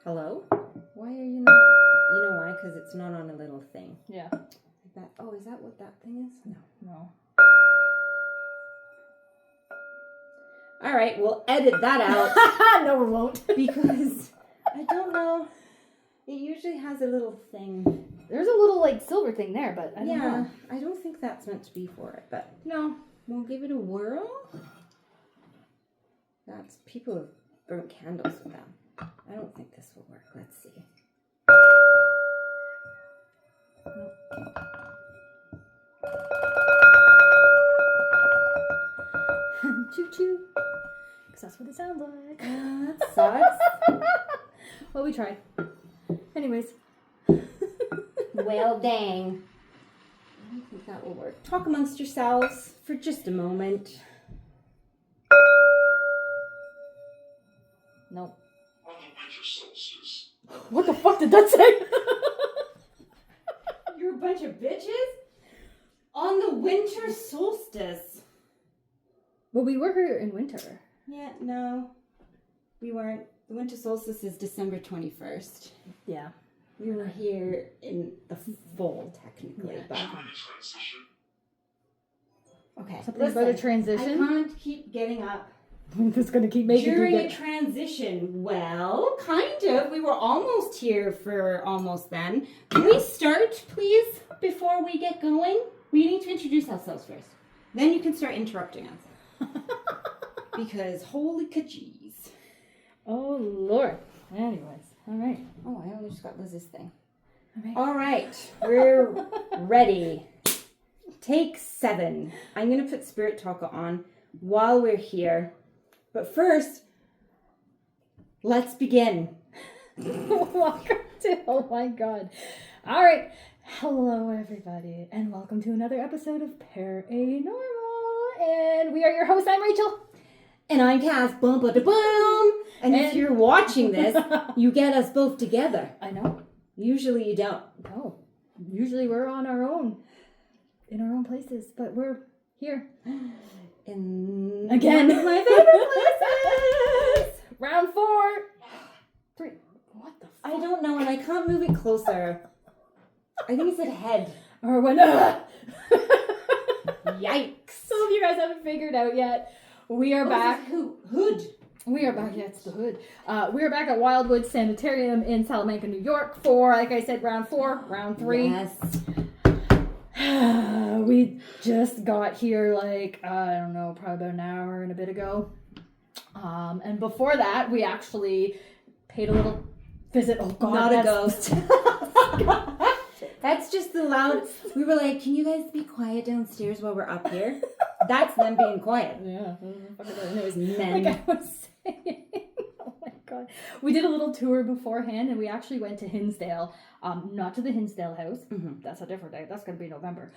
Hello? Why are you not? You know why? Because it's not on a little thing. Yeah. Like that. Oh, is that what that thing is? No. All right, we'll edit that out. No, we won't. Because I don't know. It usually has a little thing. There's a little like silver thing there, but I don't know. I don't think that's meant to be for it, but No. we'll give it a whirl. That's people have burnt candles with them. I don't think this will work. Let's see. Choo choo. Because that's what it sounds like. That sucks. Well, we tried. Anyways. Well, dang. I don't think that will work. Talk amongst yourselves for just a moment. Nope. On the winter solstice. What the fuck did that say? You're a bunch of bitches? On the winter solstice. Well, we were here in winter. Yeah, no. We weren't. The winter solstice is December 21st. Yeah. We were here in the fall, technically. Yeah. But Transition. okay. Something about a transition? I can't keep getting up. I'm just going to keep making During you a get... transition, well, kind of. We were almost here for almost then. Can we start, please, before we get going? We need to introduce ourselves first. Then you can start interrupting us. Because holy kajeez. Oh, Lord. Anyways. All right. Oh, I only just got Liz's thing. Okay. All right. We're ready. Take 7. I'm going to put Spirit Talk on while we're here. But first, let's begin. Welcome to, oh my God. All right. Hello, everybody, and welcome to another episode of Paranormal. And we are your hosts. I'm Rachel. And I'm Kaz. Boom, boom, boom. And if you're watching this, you get us both together. I know. Usually you don't. No. Usually we're on our own. In our own places. But we're here. In Again. one of my favorite places. Round 4. 3. What the fuck? I don't know, and I can't move it closer. I think it said head. Or when... Yikes. So if you guys haven't figured out yet, we are back. Hood. We are back. Yeah, it's the hood. We are back at Wildwood Sanitarium in Salamanca, New York for, like I said, round 4, round 3. Yes. We just got here like, I don't know, probably about an hour and a bit ago. And before that, we actually paid a little visit. Oh, God. Not a ghost. That's just the loud. We were like, can you guys be quiet downstairs while we're up here? That's them being quiet. Yeah. It was men. Like I was saying. Oh my God. We did a little tour beforehand and we actually went to Hinsdale. Not to the Hinsdale house. Mm-hmm. That's a different day. That's going to be November.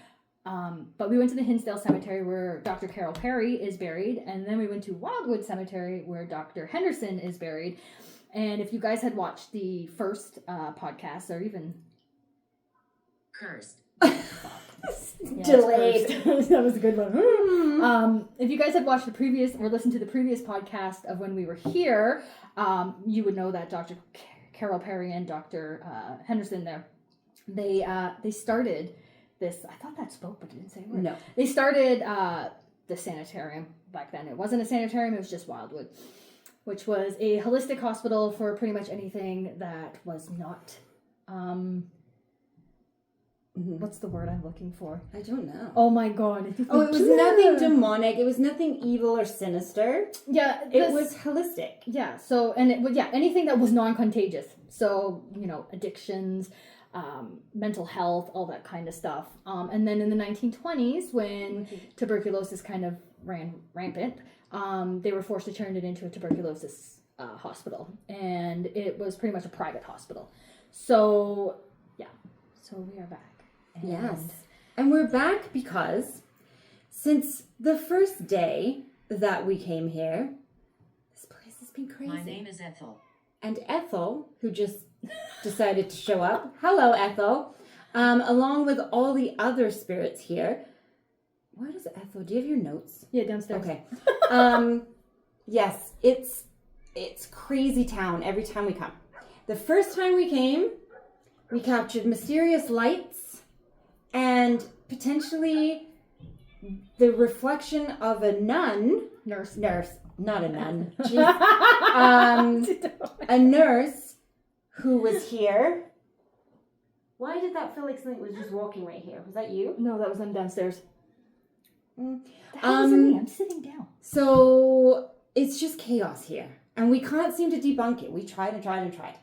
But we went to the Hinsdale Cemetery where Dr. Carol Perry is buried. And then we went to Wildwood Cemetery where Dr. Henderson is buried. And if you guys had watched the first podcast or even... Cursed. Yeah, Delayed. That was a good one. If you guys had watched the previous or listened to the previous podcast of when we were here, you would know that Dr. Carol Perry and Dr. Henderson there, they started this. I thought that spoke, but it didn't say a word. No. They started the sanitarium back then. It wasn't a sanitarium; it was just Wildwood, which was a holistic hospital for pretty much anything that was not. What's the word I'm looking for? I don't know. Oh my God. Oh, it was nothing demonic. It was nothing evil or sinister. Yeah. It was holistic. Yeah. So, and it was, anything that was non-contagious. So, addictions, mental health, all that kind of stuff. And then in the 1920s, when tuberculosis kind of ran rampant, they were forced to turn it into a tuberculosis hospital. And it was pretty much a private hospital. So, yeah. So we are back. Yes. And we're back because since the first day that we came here, this place has been crazy. My name is Ethel. And Ethel, who just decided to show up. Hello, Ethel. Along with all the other spirits here. Where does Ethel? Do you have your notes? Yeah, downstairs. Okay. Yes, it's crazy town every time we come. The first time we came, we captured mysterious lights and potentially the reflection of a nurse, not a nun, a nurse who was here. Why did that feel like something was just walking right here? Was that you? No, that was them downstairs. Mm. The hell is me? I'm sitting down. So it's just chaos here. And we can't seem to debunk it. We tried and tried and tried.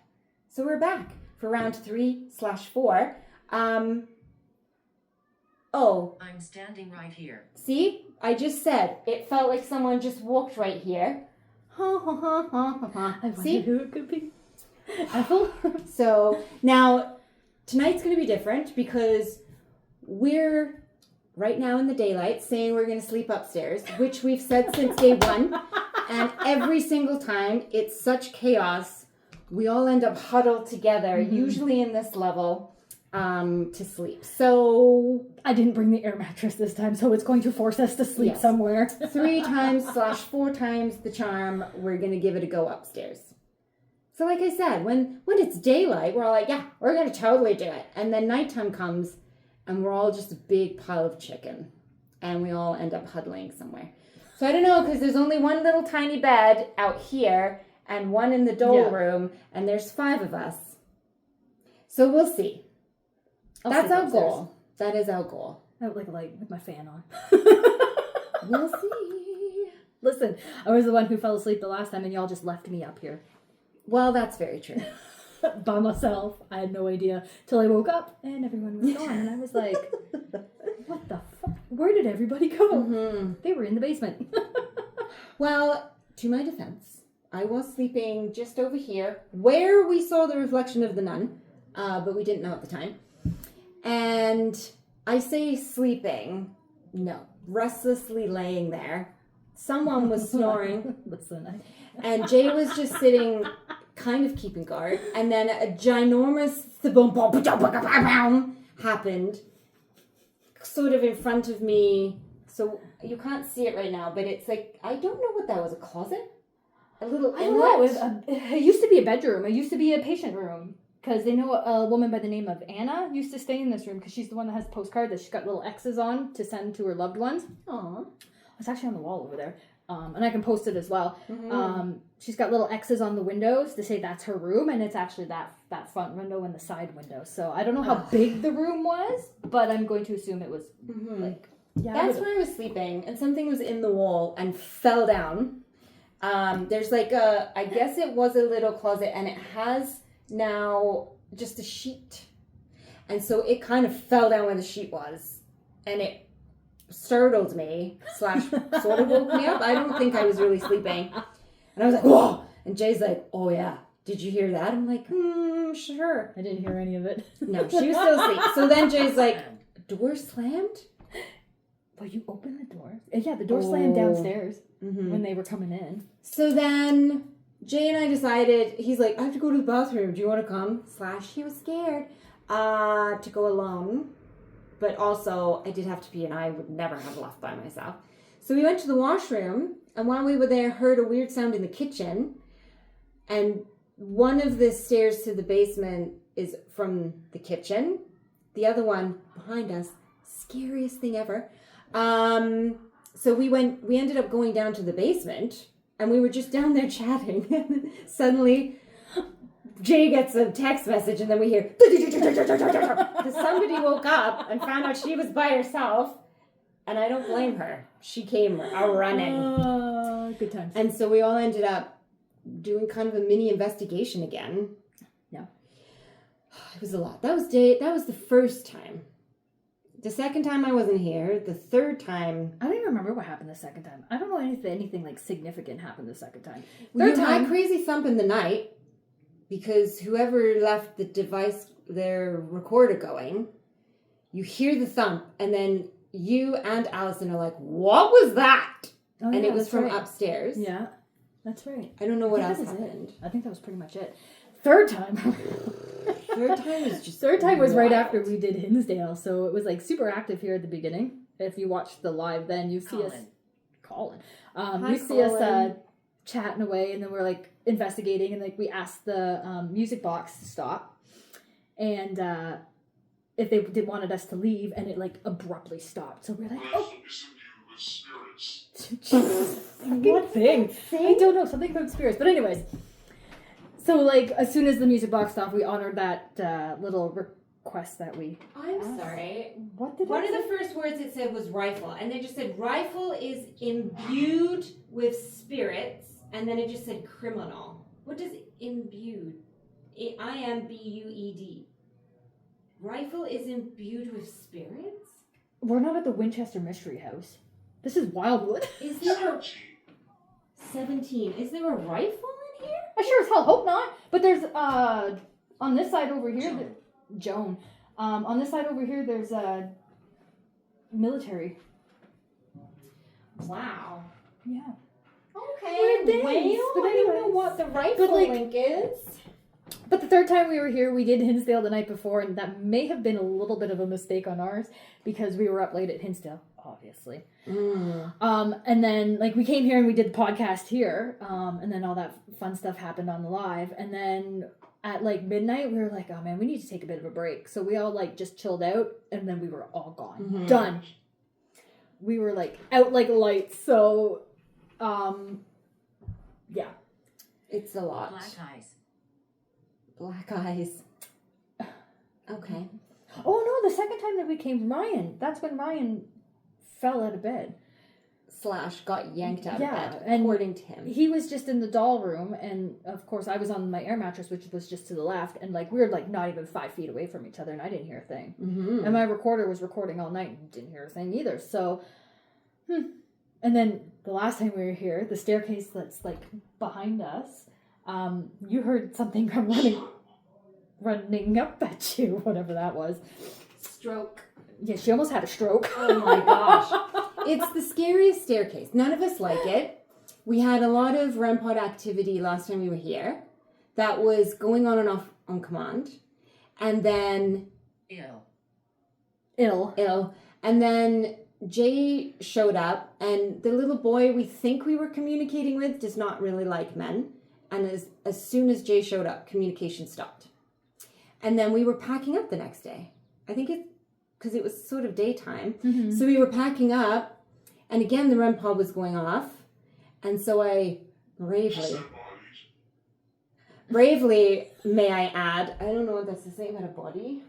So we're back for round 3/4. I'm standing right here. See? I just said it felt like someone just walked right here. I wonder See? who it could be. Ethel? So now tonight's going to be different because we're right now in the daylight saying we're going to sleep upstairs, which we've said since day one. And every single time it's such chaos, we all end up huddled together, usually in this level, to sleep. So I didn't bring the air mattress this time, so it's going to force us to sleep somewhere. 3 times/4 times the charm, we're going to give it a go upstairs. So like I said, when it's daylight, we're all like, yeah, we're going to totally do it. And then nighttime comes and we're all just a big pile of chicken. And we all end up huddling somewhere. So I don't know, because there's only one little tiny bed out here and one in the dole room, and there's 5 of us. So we'll see. That's our goal. That is our goal. I would like a light with my fan on. We'll see. Listen, I was the one who fell asleep the last time, and y'all just left me up here. Well, that's very true. By myself. I had no idea till I woke up and everyone was gone, and I was like, what the fuck? Where did everybody go? They were in the basement. Well, to my defense, I was sleeping just over here where we saw the reflection of the nun, but we didn't know at the time. And I say sleeping, no, restlessly laying there. Someone was snoring. Listen, And Jay was just sitting, kind of keeping guard. And then a ginormous happened, sort of in front of me. So you can't see it right now, but it's like, I don't know what that was, a closet? A little I don't know. inlet? It used to be a bedroom. It used to be a patient room. Because they know a woman by the name of Anna used to stay in this room because she's the one that has a postcard that she's got little X's on to send to her loved ones. Aww. It's actually on the wall over there. And I can post it as well. She's got little X's on the windows to say that's her room, and it's actually that front window and the side window. So I don't know how big the room was, but I'm going to assume it was like... Yeah, that's where I was sleeping, and something was in the wall and fell down. There's like I guess it was a little closet, and it has now just a sheet. And so it kind of fell down where the sheet was, and it startled me / sort of woke me up. I don't think I was really sleeping. And I was like, whoa! And Jay's like, oh yeah, did you hear that? I'm like, sure. I didn't hear any of it. No, she was still asleep. So then Jay's like, door slammed? But you opened the door. Yeah, the door slammed downstairs when they were coming in. So then Jay and I decided, he's like, I have to go to the bathroom. Do you want to come? / he was scared to go alone. But also, I did have to pee, and I would never have left by myself. So we went to the washroom, and while we were there, heard a weird sound in the kitchen. And one of the stairs to the basement is from the kitchen. The other one behind us, scariest thing ever. So we ended up going down to the basement, and we were just down there chatting. Suddenly, Jay gets a text message, and then we hear because somebody woke up and found out she was by herself, and I don't blame her. She came running. Good times. And so we all ended up doing kind of a mini investigation again. Yeah, it was a lot. That was the first time. The second time I wasn't here. The third time, I don't even remember what happened the second time. I don't know anything like significant happened the second time. Third time, my crazy thump in the night. Because whoever left the device, their recorder going, you hear the thump, and then you and Allison are like, what was that? Oh, and yeah, it was from upstairs. Yeah, that's right. I don't know what else happened. I think that was pretty much it. Third time. Third time was right after we did Hinsdale, so it was like super active here at the beginning. If you watched the live then, you see us... Colin. You see us chatting away, and then we're like investigating, and like we asked the music box to stop, and if they wanted us to leave, and it like abruptly stopped. So we're like, oh, Rifle is imbued with spirits. Jesus, what thing? I don't know, something about spirits. But anyways, so like as soon as the music box stopped, we honored that little request that we. I'm asked. sorry. What did One it of say? the first words it said was rifle, and they just said rifle is imbued with spirits, and then it just said criminal. What does imbued? IMBUED. Rifle is imbued with spirits? We're not at the Winchester Mystery House. This is Wildwood. Is there a 17? Is there a rifle in here? I sure as hell hope not. But there's on this side over here, Joan. On this side over here, there's military. Wow. Yeah. Okay. Weird things, Well, but I don't know anyways. what the rifle But, like, link is. But the third time we were here, we did Hinsdale the night before, and that may have been a little bit of a mistake on ours because we were up late at Hinsdale, obviously. And then like we came here and we did the podcast here, and then all that fun stuff happened on the live, and then at like midnight we were like, oh man, we need to take a bit of a break. So we all like just chilled out, and then we were all gone. Mhm. Done. We were like out like lights. So yeah. It's a lot. Black eyes. Black eyes. Okay. Oh no, the second time that we came, Ryan, that's when Ryan fell out of bed. / got yanked out Yeah, of bed, and according to him. He was just in the doll room, and of course I was on my air mattress, which was just to the left, and like we were like not even 5 feet away from each other, and I didn't hear a thing. Mm-hmm. And my recorder was recording all night and didn't hear a thing either. So, and then the last time we were here, the staircase that's like behind us, you heard something come running up at you, whatever that was. Stroke. Yeah, she almost had a stroke. Oh my gosh. It's the scariest staircase. None of us like it. We had a lot of REM pod activity last time we were here that was going on and off on command. And then... Ill. And then Jay showed up, and the little boy we think we were communicating with does not really like men. And as soon as Jay showed up, communication stopped. And then we were packing up the next day. I think it's because it was sort of daytime. Mm-hmm. So we were packing up, and again the REM pod was going off. And so I bravely, may I add, I don't know what that's to say about a body.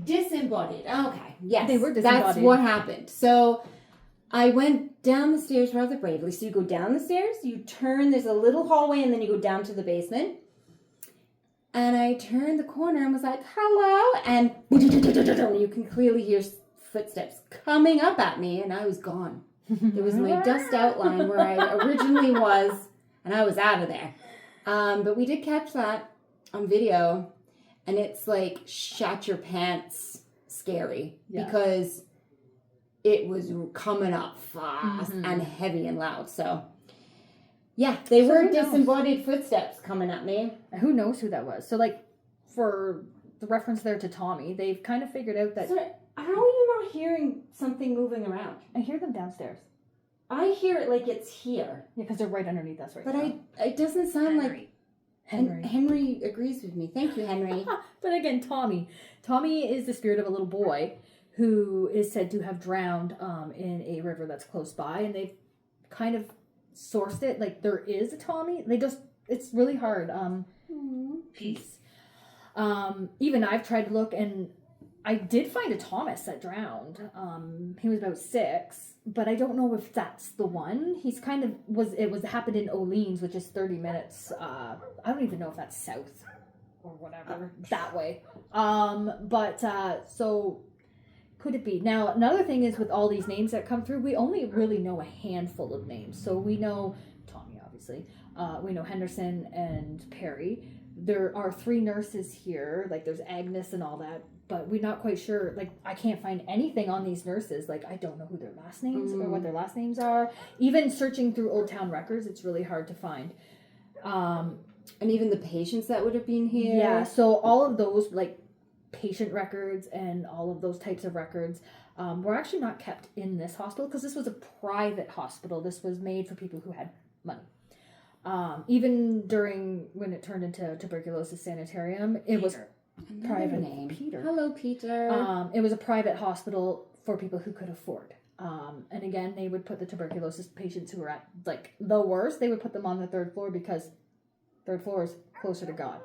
Disembodied. Okay. Yes. They were disembodied. That's what happened. So I went down the stairs rather bravely. So you go down the stairs, you turn, there's a little hallway, and then you go down to the basement. And I turned the corner and was like, hello. And you can clearly hear footsteps coming up at me, and I was gone. There was my dust outline where I originally was, and I was out of there. But we did catch that on video, and it's like shat your pants scary because it was coming up fast and heavy and loud. So yeah, they were disembodied footsteps coming at me. Who knows who that was? So like for the reference there to Tommy, they've kind of figured out that... So how are you not hearing something moving around? I hear them downstairs. I hear it like it's here. Yeah, because they're right underneath us right But now. it doesn't sound like... Henry. Henry agrees with me. Thank you, Henry. But again, Tommy. Tommy is the spirit of a little boy who is said to have drowned in a river that's close by, and they've kind of sourced it. Like, there is a Tommy. It's really hard. Peace. Even I've tried to look, and I did find a Thomas that drowned. He was about 6, but I don't know if that's the one. He's kind of happened in Oleans, which is 30 minutes. I don't even know if that's south or whatever, that way. So could it be? Now, another thing is with all these names that come through, we only really know a handful of names. So we know Tommy, obviously. We know Henderson and Perry. There are 3 nurses here. Like, there's Agnes and all that. But we're not quite sure. Like, I can't find anything on these nurses. Like, I don't know who their last names or what their last names are. Even searching through Old Town records, it's really hard to find. And even the patients that would have been here. Yeah, so all of those, like, patient records and all of those types of records were actually not kept in this hospital because this was a private hospital. This was made for people who had money. Even during when it turned into Tuberculosis Sanitarium, it was private name. Peter. Hello, Peter. It was a private hospital for people who could afford. And again, they would put the tuberculosis patients who were at like the worst, they would put them on the third floor because third floor is closer to God.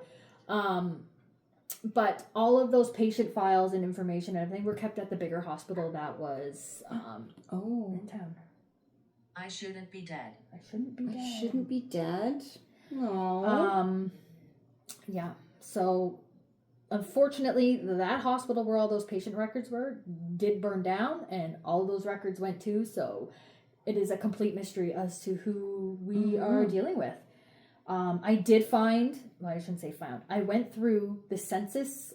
But all of those patient files and information and everything were kept at the bigger hospital that was in town. I shouldn't be dead. I shouldn't be dead. I shouldn't be dead. Aww. Yeah. So unfortunately, that hospital where all those patient records were did burn down, and all those records went too. So it is a complete mystery as to who we are dealing with. I did find, well, I shouldn't say found. I went through the census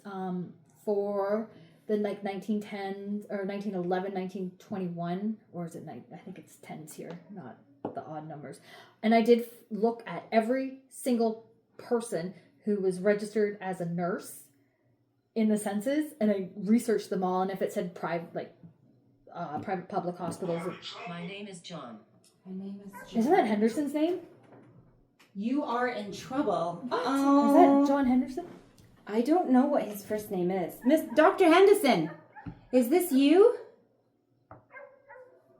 for the like 1910s or 1911, 1921, or is it I think it's tens here, not the odd numbers. And I did look at every single person who was registered as a nurse in the census, and I researched them all. And if it said private public hospitals, My name is John. My name is John. isn't that Henderson's name? You are in trouble. Is that John Henderson? I don't know what his first name is. Miss Dr. Henderson, is this you?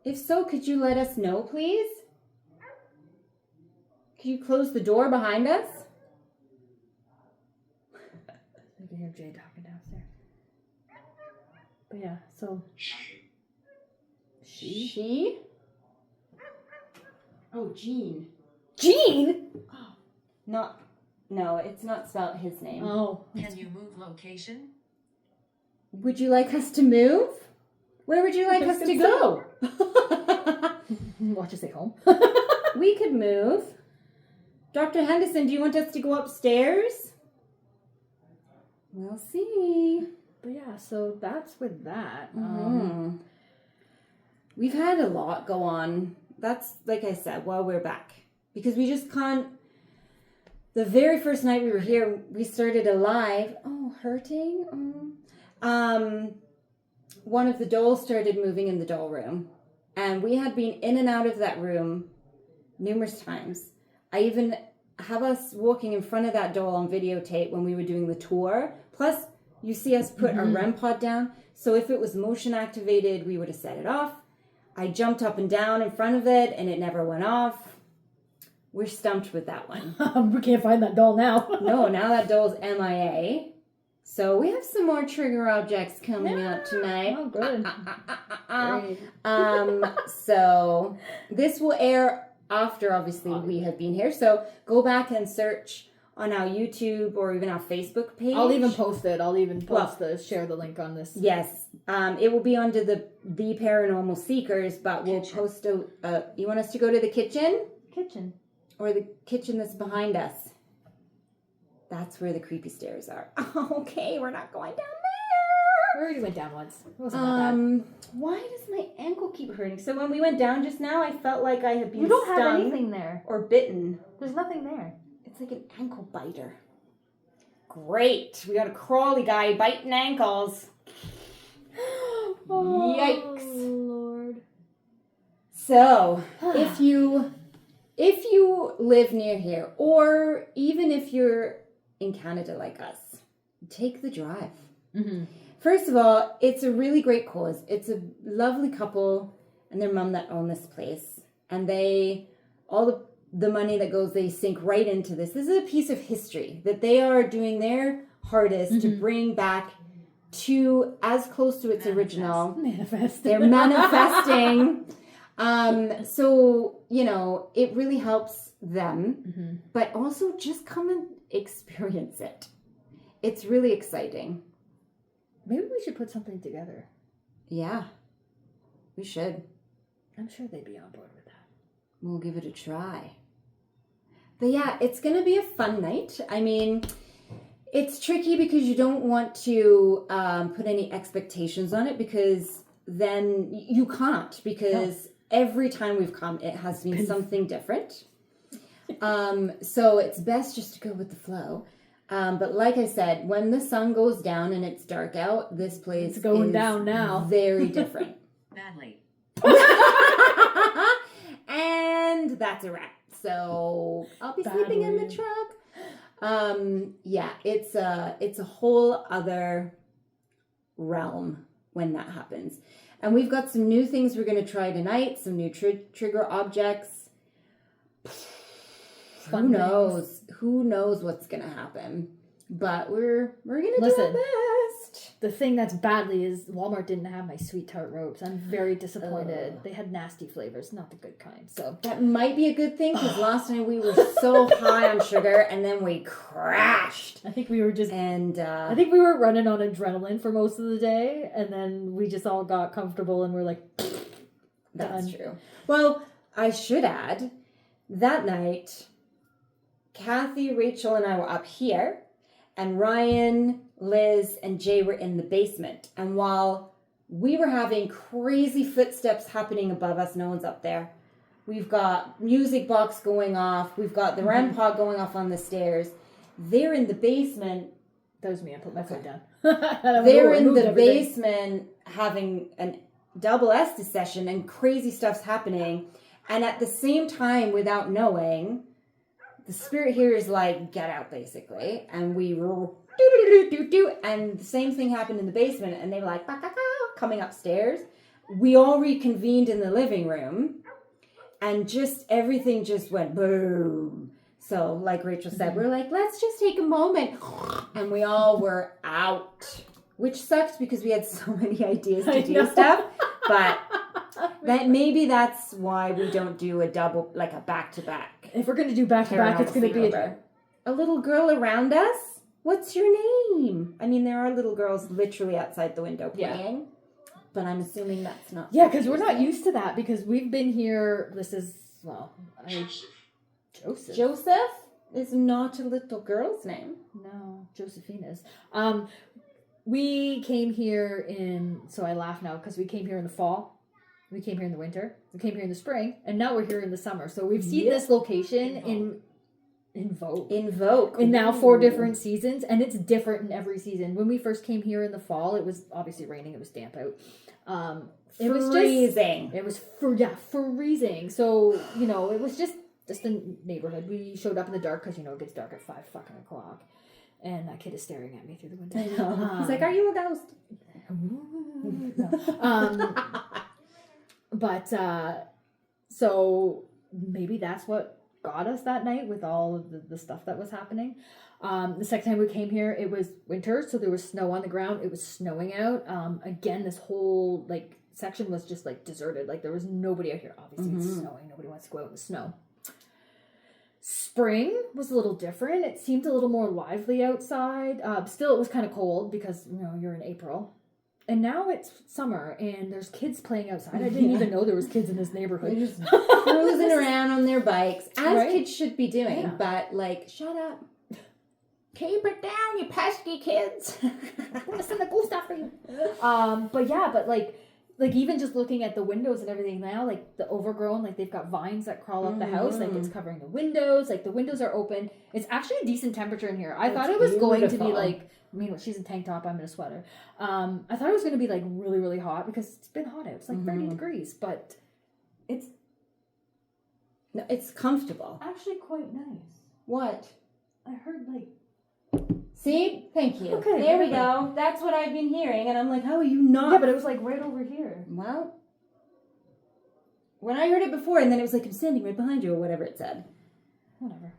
If so, could you let us know, please? Could you close the door behind us? I can hear Jay talking downstairs. But yeah, so She? Oh, Jean. Jean. No, it's not spelled his name. Oh, Can you move location? Would you like us to move? Where would you like us to go? watch us stay home. We could move. Dr. Henderson, do you want us to go upstairs? We'll see. But yeah, so that's with that. We've had a lot go on. That's, like I said, while we're back. Because we just can't... The very first night we were here, we started a live. Oh, hurting? One of the dolls started moving in the doll room. And we had been in and out of that room numerous times. I even have us walking in front of that doll on videotape when we were doing the tour. Plus, you see us put our REM pod down. So if it was motion activated, we would have set it off. I jumped up and down in front of it, and it never went off. We're stumped with that one. We can't find that doll now. No, now that doll's MIA. So we have some more trigger objects coming out tonight. Oh, good. Great. So this will air after, obviously, we have been here. So go back and search on our YouTube or even our Facebook page. I'll even post it. I'll even share the link on this. Yes. It will be under the Paranormal Seekers, but we'll post you want us to go to the kitchen? Kitchen. Or the kitchen that's behind us? That's where the creepy stairs are. Okay, we're not going down there. We already went down once. It wasn't that bad. Why does my ankle keep hurting? So when we went down just now, I felt like I had been You don't stung have anything there. or bitten. There's nothing there. It's like an ankle biter. Great. We got a crawly guy biting ankles. Oh, Yikes. Lord. So, if you live near here, or even if you're in Canada like us, take the drive. First of all, it's a really great cause. It's a lovely couple and their mom that own this place. And all the money that goes, they sink right into this. This is a piece of history that they are doing their hardest to bring back to as close to its original. They're manifesting. So, it really helps them, but also just come and experience it. It's really exciting. Maybe we should put something together. Yeah, we should. I'm sure they'd be on board with that. We'll give it a try. But yeah, it's going to be a fun night. I mean, it's tricky because you don't want to put any expectations on it because then you can't because every time we've come, it has been something different. So it's best just to go with the flow. But like I said, when the sun goes down and it's dark out, this place It's going is down now. very different. Badly. And that's a wrap. So I'll be sleeping in the truck. Yeah, it's a whole other realm when that happens. And we've got some new things we're going to try tonight, some new trigger objects. Fun Who knows what's going to happen. But we're going to do our best. The thing that's badly is Walmart didn't have my sweet tart ropes. I'm very disappointed. They had nasty flavors, not the good kind. So that might be a good thing because last night we were so high on sugar and then we crashed. I think we were just I think we were running on adrenaline for most of the day, and then we just all got comfortable and we're like, that's true. Well, I should add, that night, Kathy, Rachel, and I were up here, and Ryan, Liz, and Jay were in the basement. And while we were having crazy footsteps happening above us, no one's up there. We've got music box going off. We've got the REM pod going off on the stairs. They're in the basement. that was me. I put my foot down. They're in the basement having a double Estes session and crazy stuff's happening. And at the same time, without knowing, the spirit here is like, get out, basically. And we were and the same thing happened in the basement. And they were like, coming upstairs. We all reconvened in the living room. And just everything just went boom. So like Rachel said, we're like, let's just take a moment. And we all were out. Which sucked because we had so many ideas to do stuff. But maybe that's why we don't do a double, like a back-to-back. If we're going to do back-to-back, it's going to be a little girl around us. What's your name? I mean, there are little girls literally outside the window playing. Yeah. But I'm assuming that's not. Yeah, because we're not used to that because we've been here. Joseph. Joseph is not a little girl's name. No, Josephina's. We came here so I laugh now because we came here in the fall. We came here in the winter. We came here in the spring. And now we're here in the summer. So we've seen this location invoke in now 4 different seasons, and it's different in every season. When we first came here in the fall, it was obviously raining, it was damp out. It was freezing. It was freezing. So, it was just the neighborhood. We showed up in the dark because, it gets dark at 5 fucking o'clock. And that kid is staring at me through the window. He's like, are you a ghost? But so maybe that's what got us that night with all of the stuff that was happening. The second time we came here, it was winter, so there was snow on the ground. It was snowing out. Again, this whole section was just deserted. There was nobody out here. Obviously, it's snowing. Nobody wants to go out in the snow. Spring was a little different. It seemed a little more lively outside. Still, it was kind of cold because you're in April. And now it's summer, and there's kids playing outside. I didn't even know there was kids in this neighborhood. They're just cruising around on their bikes, as kids should be doing. Yeah. But, shut up. Keep it down, you pesky kids. I'm going to send the ghost after you. But even just looking at the windows and everything now, the overgrown, they've got vines that crawl up the house, it's covering the windows. The windows are open. It's actually a decent temperature in here. I thought it was going to be she's in tank top, I'm in a sweater. I thought it was going to be really, really hot because it's been hot out. It's 30 degrees, but it's comfortable. Actually quite nice. What? I heard See? Thank you. Okay. There we go. That's what I've been hearing, and I'm like, how are you not? Yeah, but it was right over here. Well, when I heard it before, and then it was I'm standing right behind you, or whatever it said. Whatever.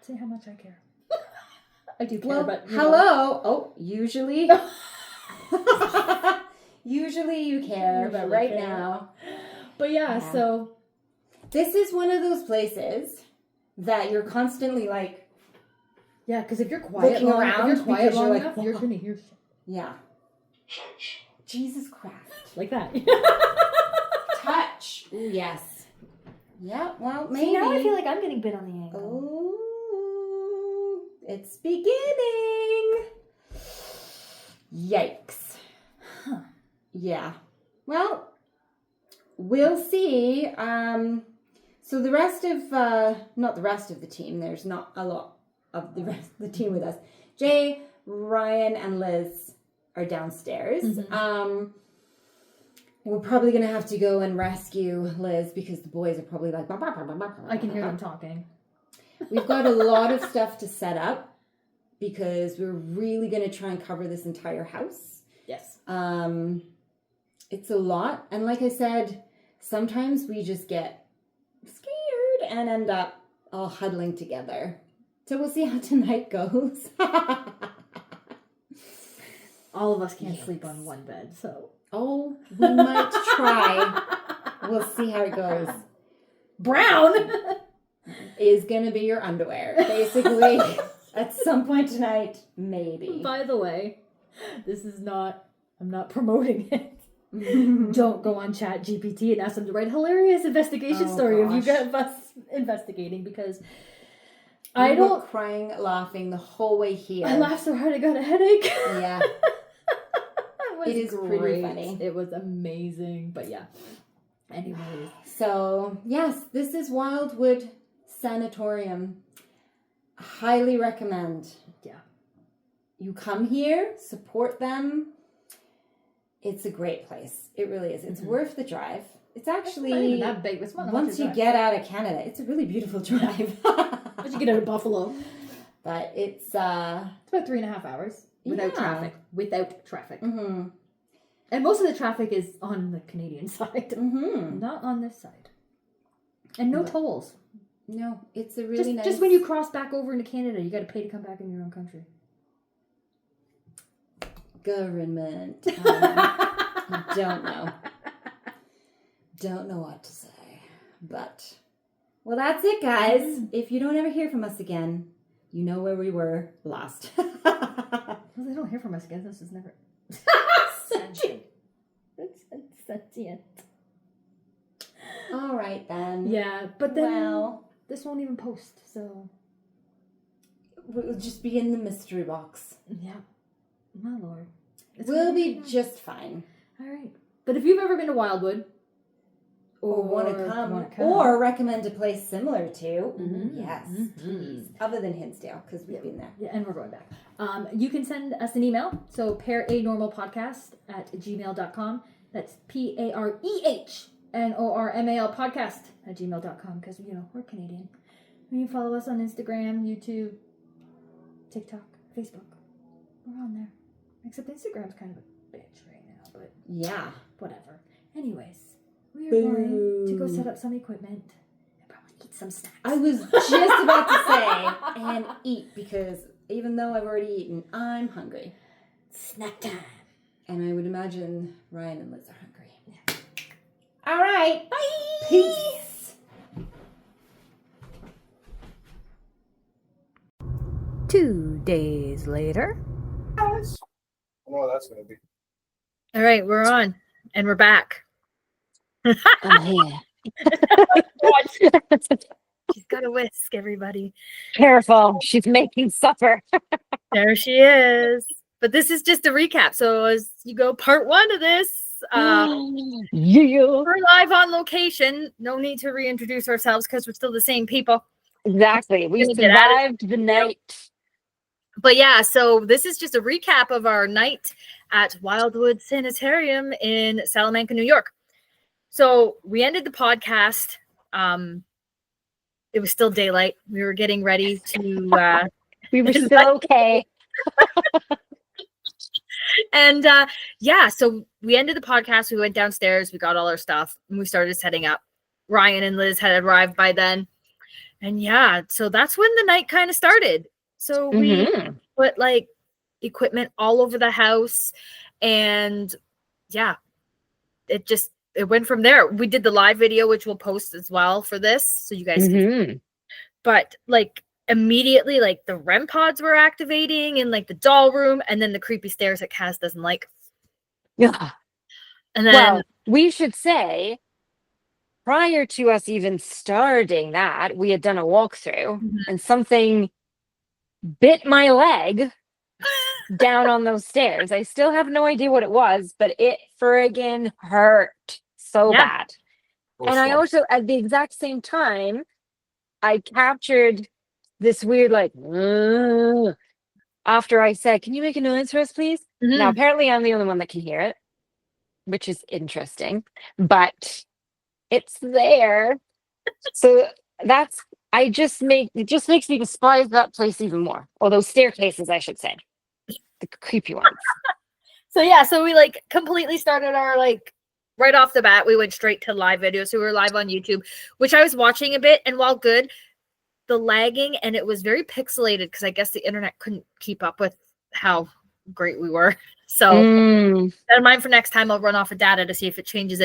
See how much I care. I do care, but hello. Oh, usually. Usually you care, but right now. But yeah, so. This is one of those places that you're constantly yeah, because if you're quiet long enough, you're going to hear shit. Yeah. Jesus Christ. Like that. Touch. Ooh, yes. Yeah, well, maybe. See, now I feel like I'm getting bit on the ankle. Oh, it's beginning. Yikes. Huh. Yeah. Well, we'll see. So the rest of, not the rest of the team, there's not a lot of the rest of the team with us. Jay, Ryan, and Liz are downstairs. We're probably going to have to go and rescue Liz because the boys are probably like... I can hear them talking. We've got a lot of stuff to set up because we're really going to try and cover this entire house. Yes. It's a lot. And like I said, sometimes we just get scared and end up all huddling together. So we'll see how tonight goes. All of us can't sleep on one bed, so... Oh, we might try. We'll see how it goes. Brown is going to be your underwear, basically. At some point tonight, maybe. By the way, this is not... I'm not promoting it. Don't go on Chat GPT and ask them to write a hilarious investigation story of you guys investigating, because I don't... were crying, laughing the whole way here. I laughed so hard I got a headache. Yeah. It is great. pretty funny. It was amazing. But yeah. Anyways. So, yes, this is Wildwood Sanitarium. Highly recommend. Yeah. You come here, support them. It's a great place. It really is. It's worth the drive. It's actually... It's not even that big. It's once you get out of Canada, it's a really beautiful drive. Once you get out of Buffalo. But it's... It's about 3.5 hours. Without traffic. Without traffic. Mm-hmm. And most of the traffic is on the Canadian side. Mm-hmm. Not on this side. And no tolls. No, it's a really nice... Just when you cross back over into Canada, you got to pay to come back in your own country. Government. Don't know. Don't know what to say. But, well, that's it, guys. If you don't ever hear from us again, you know where we were last. Well, they don't hear from us again. This is never... Sentient. Sentient. All right, then. Yeah, but then Well, this won't even post, so... we'll just be in the mystery box. Yeah. My lord. We'll be just fine. All right. But if you've ever been to Wildwood... Or want to come. Or recommend a place similar to. Yes, please. Other than Hinsdale, because we've been there. Yeah, and we're going back. You can send us an email. So paranormalpodcast@gmail.com. That's PAREHNORMAL podcast@gmail.com, because, you know, we're Canadian. You can follow us on Instagram, YouTube, TikTok, Facebook. We're on there. Except Instagram's kind of a bitch right now, but Yeah. whatever. Anyways, we are going to go set up some equipment and probably eat some snacks. I was just about to say, and eat, because even though I've already eaten, I'm hungry. Snack time. And I would imagine Ryan and Liz are hungry. Yeah. All right. Bye. Peace. 2 days later. I know what that's going to be. All right, we're on. And we're back. I'm here. She's got a whisk, everybody. Careful, she's making supper. There she is. But this is just a recap. So as you go, part 1 of this. We're live on location. No need to reintroduce ourselves because we're still the same people. Exactly. We survived the night. But yeah, so this is just a recap of our night at Wildwood Sanitarium in Salamanca, New York. So we ended the podcast. It was still daylight. We were getting ready to... we were still okay. And yeah, so we ended the podcast. We went downstairs. We got all our stuff. And we started setting up. Ryan and Liz had arrived by then. And yeah, so that's when the night kind of started. So we put like equipment all over the house. And yeah, it went from there. We did the live video, which we'll post as well for this, so you guys can see. But like immediately, like the REM pods were activating in like the doll room, and then the creepy stairs that Kaz doesn't like. Yeah. And then, well, we should say, prior to us even starting that, we had done a walkthrough, and something bit my leg down on those stairs. I still have no idea what it was, but it friggin' hurt so bad. And I also, at the exact same time, I captured this weird like after I said, "Can you make a noise for us, please?" Now apparently I'm the only one that can hear it, which is interesting, but it's there. So that's it just makes me despise that place even more. Or those staircases, I should say. The creepy ones. So yeah, so we like completely started our like right off the bat, we went straight to live videos. So we were live on YouTube, which I was watching a bit, and while good, the lagging and it was very pixelated because I guess the internet couldn't keep up with how great we were. So never mind, for next time I'll run off of data to see if it changes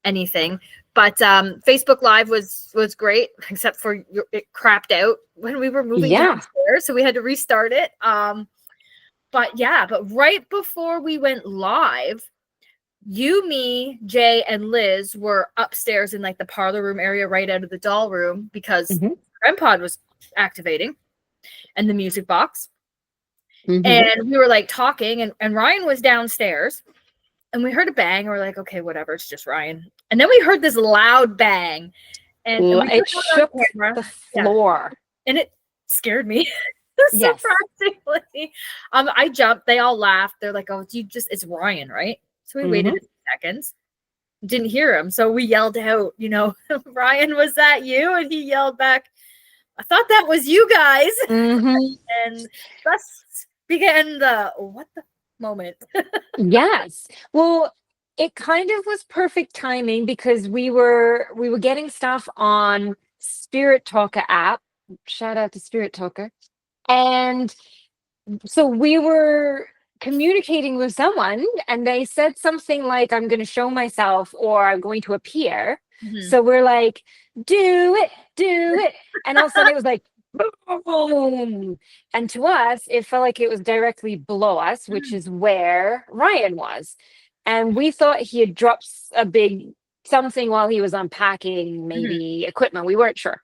anything. But Facebook Live was great, except for it crapped out when we were moving downstairs, so we had to restart it. But right before we went live, you, me, Jay, and Liz were upstairs in like the parlor room area right out of the doll room because GrandPod was activating and the music box. And we were like talking, and Ryan was downstairs, and we heard a bang, and we're like, okay, whatever, it's just Ryan. And then we heard this loud bang, and it shook the floor. And it scared me. Surprisingly. I jumped, they all laughed. They're like, oh, it's Ryan, right? So we waited a few seconds, didn't hear him. So we yelled out, Ryan, was that you? And he yelled back, I thought that was you guys. And thus began the what the moment. Yes. Well, it kind of was perfect timing because we were getting stuff on Spirit Talker app. Shout out to Spirit Talker. And so we were communicating with someone, and they said something like, I'm going to show myself, or I'm going to appear. So we're like, do it. And all of a sudden it was like, boom. And to us, it felt like it was directly below us, which is where Ryan was. And we thought he had dropped a big something while he was unpacking, maybe equipment. We weren't sure.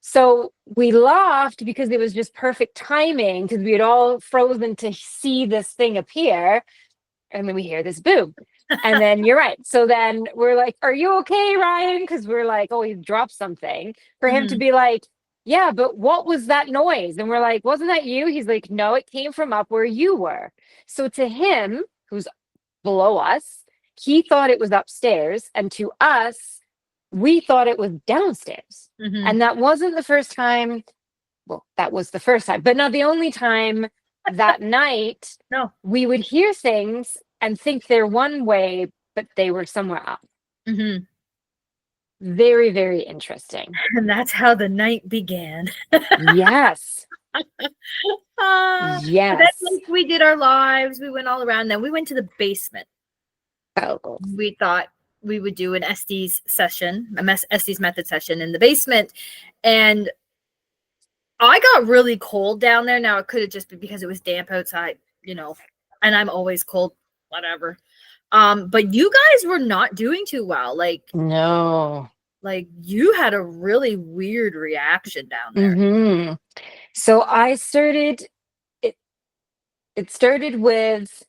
So we laughed because it was just perfect timing because we had all frozen to see this thing appear. And then we hear this boom. And then you're right. So then we're like, are you okay, Ryan? Because we're like, oh, he dropped something. For him to be like, yeah, but what was that noise? And we're like, wasn't that you? He's like, no, it came from up where you were. So to him, who's below us, he thought it was upstairs. And to us, we thought it was downstairs. And that wasn't the first time. Well, that was the first time, but not the only time that night. No. We would hear things and think they're one way, but they were somewhere else. Very, very interesting. And that's how the night began. Yes. Yes. Yes. Then we did our lives. We went all around. Then we went to the basement. Oh. We thought we would do an Estes session, Estes method session in the basement. And I got really cold down there. Now, it could have just been because it was damp outside, and I'm always cold, whatever. But you guys were not doing too well. No. You had a really weird reaction down there. So I started, it started with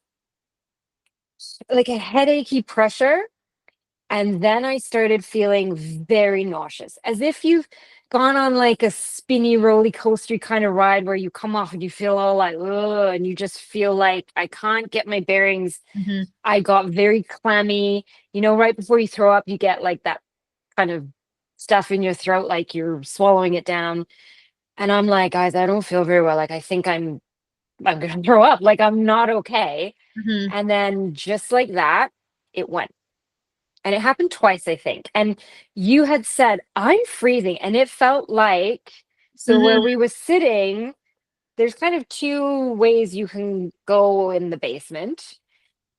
like a headachy pressure. And then I started feeling very nauseous, as if you've gone on like a spinny roller coaster kind of ride where you come off and you feel all like, ugh, and you just feel like I can't get my bearings. I got very clammy. Right before you throw up, you get like that kind of stuff in your throat, like you're swallowing it down. And I'm like, guys, I don't feel very well. Like, I think I'm going to throw up. Like, I'm not okay. And then just like that, it went. And it happened twice, I think. And you had said, I'm freezing. And it felt like, so where we were sitting, there's kind of two ways you can go in the basement.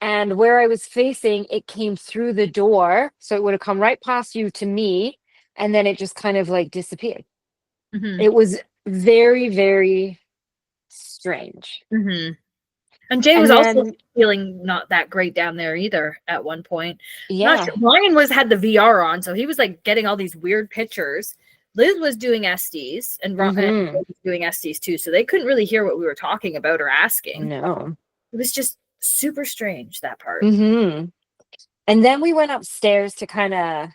And where I was facing, it came through the door. So it would have come right past you to me. And then it just kind of like disappeared. It was very, very strange. And Jay was also feeling not that great down there either at one point. Yeah. Ryan had the VR on, so he was like getting all these weird pictures. Liz was doing Estes, and Ryan was doing Estes too, so they couldn't really hear what we were talking about or asking. No. It was just super strange, that part. And then we went upstairs to kind of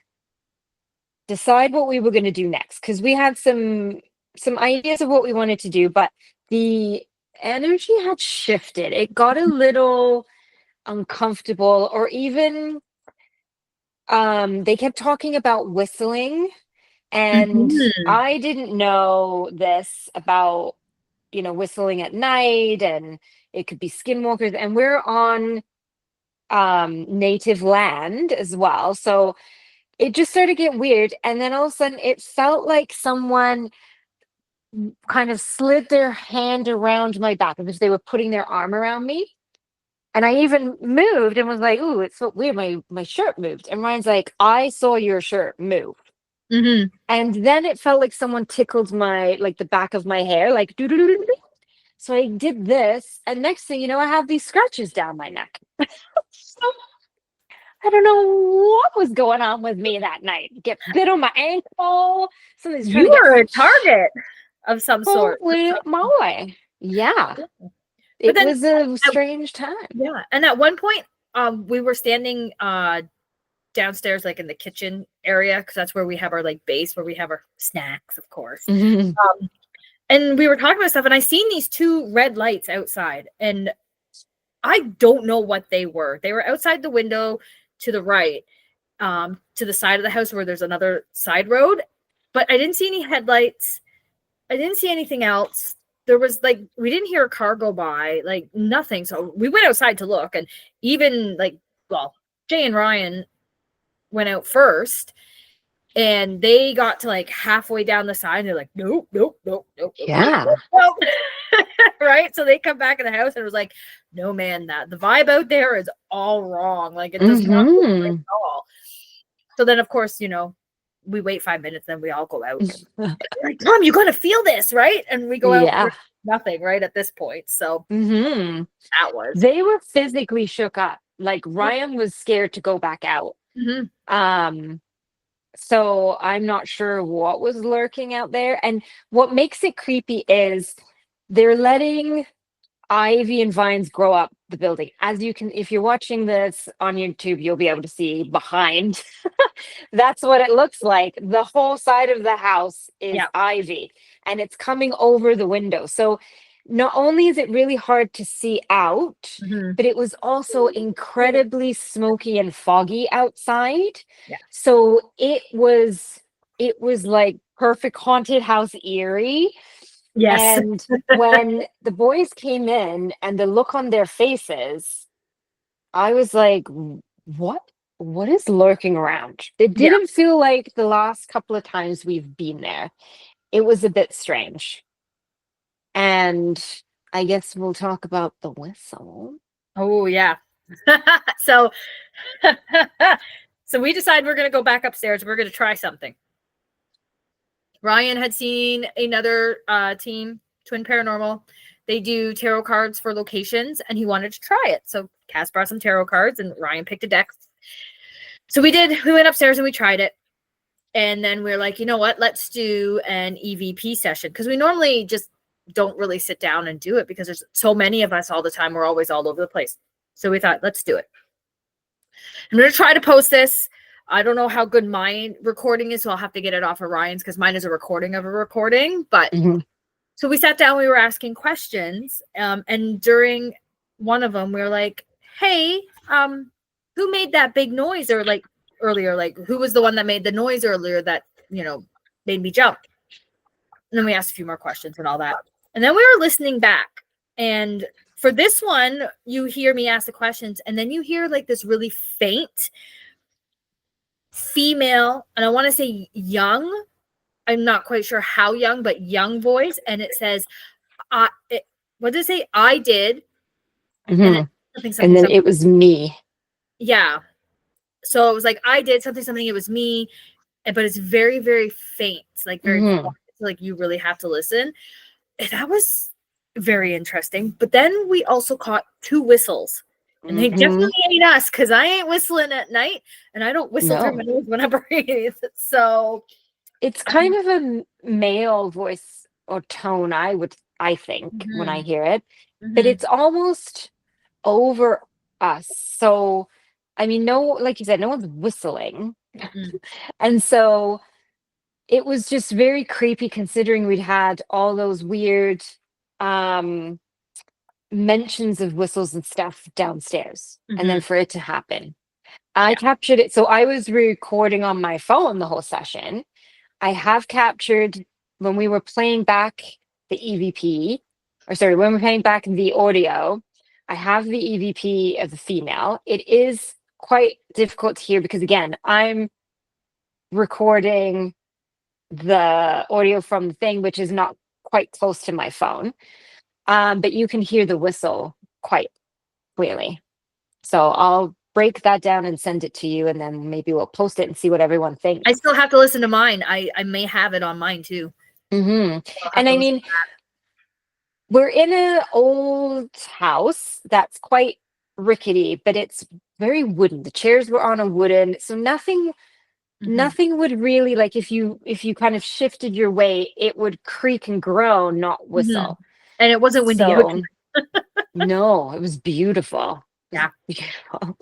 decide what we were going to do next, because we had some some ideas of what we wanted to do, but the energy had shifted. It got a little uncomfortable, or even they kept talking about whistling, and Mhm. I didn't know this about, whistling at night, and it could be skinwalkers, and we're on native land as well. So it just started getting weird. And then all of a sudden it felt like someone kind of slid their hand around my back, as if they were putting their arm around me. And I even moved and was like, "Ooh, it's so weird. My shirt moved." And Ryan's like, "I saw your shirt move." Mhm. And then it felt like someone tickled my, like, the back of my hair, like doo doo doo doo. So I did this, and next thing you know, I have these scratches down my neck. So I don't know what was going on with me that night. Get bit on my ankle. Somebody's trying You to get were my a target of some sort. holy moly. Yeah. But It then, was a at- strange time. yeah, and at one point, we were standing downstairs, like in the kitchen area, because that's where we have our like base, where we have our snacks, of course. Mhm. And we were talking about stuff, and I seen these two red lights outside, and I don't know what they were. They were outside the window to the right, to the side of the house where there's another side road, but I didn't see any headlights. I didn't see anything else. There was like, we didn't hear a car go by, like nothing. So we went outside to look, and even like, well, Jay and Ryan went out first, and they got to like halfway down the side, and they're like, nope, nope, nope, nope, nope, nope, Yeah. nope, nope. Right? So they come back in the house, and it was like, no, man, that the vibe out there is all wrong. Like, it does not look right Mhm. at all. So then, of course, we wait 5 minutes, then we all go out. Like, Tom, you gotta feel this, right? And we go out, Yeah. nothing, right, at this point. So Mhm. that was. They were physically shook up. Like, Ryan was scared to go back out. Mhm. So I'm not sure what was lurking out there. And what makes it creepy is they're letting ivy and vines grow up the building. As you can, if you're watching this on YouTube, you'll be able to see behind. That's what it looks like. The whole side of the house is Yeah. ivy, and it's coming over the window. So not only is it really hard to see out, Mhm. but it was also incredibly smoky and foggy outside. Yeah. So it was like perfect haunted house eerie. Yes. And when the boys came in and the look on their faces, I was like, what? What is lurking around? It Yeah. didn't feel like the last couple of times we've been there. It was a bit strange. And I guess we'll talk about the whistle. Oh, yeah. So, so we decide we're gonna go back upstairs. We're gonna try something. Ryan had seen another team, Twin Paranormal. They do tarot cards for locations, and he wanted to try it. So Cass brought some tarot cards, and Ryan picked a deck. So we did. We went upstairs and we tried it. And then we're like, you know what? Let's do an EVP session, because we normally just don't really sit down and do it because there's so many of us all the time. We're always all over the place. So we thought, let's do it. I'm going to try to post this. I don't know how good my recording is, so I'll have to get it off of Ryan's, because mine is a recording of a recording. But so we sat down, we were asking questions. And during one of them, we were like, hey, who made that big noise? Or like earlier, like, who was the one that made the noise earlier that, made me jump? And then we asked a few more questions and all that. And then we were listening back. And for this one, you hear me ask the questions, and then you hear like this really faint female, and I want to say young. I'm not quite sure how young, but young voice. And it says, what did it say? I did. And then And then it was me. Yeah. So it was like, I did something. It was me. But it's very, very faint. It's like very quiet. Like, you really have to listen. And that was very interesting. But then we also caught two whistles. And they definitely ain't us, because I ain't whistling at night, and I don't whistle through my nose when I breathe. So it's kind of a male voice or tone, I think, when I hear it. But it's almost over us. So, I mean, no, like you said, no one's whistling. And so it was just very creepy considering we'd had all those weird mentions of whistles and stuff downstairs, and then for it to happen. I captured it. So I was recording on my phone the whole session. I have captured when we were playing back the EVP, or sorry, when we're playing back the audio, I have the EVP of the female. It is quite difficult to hear because, again, I'm recording the audio from the thing, which is not quite close to my phone. But you can hear the whistle quite clearly. So I'll break that down and send it to you, and then maybe we'll post it and see what everyone thinks. I still have to listen to mine. I may have it on mine too. And I mean, we're in an old house that's quite rickety, but it's very wooden. The chairs were on a wooden, so nothing would really, like, if you kind of shifted your weight, it would creak and groan, not whistle. And it wasn't windy. So, no, it was beautiful. Yeah. Beautiful.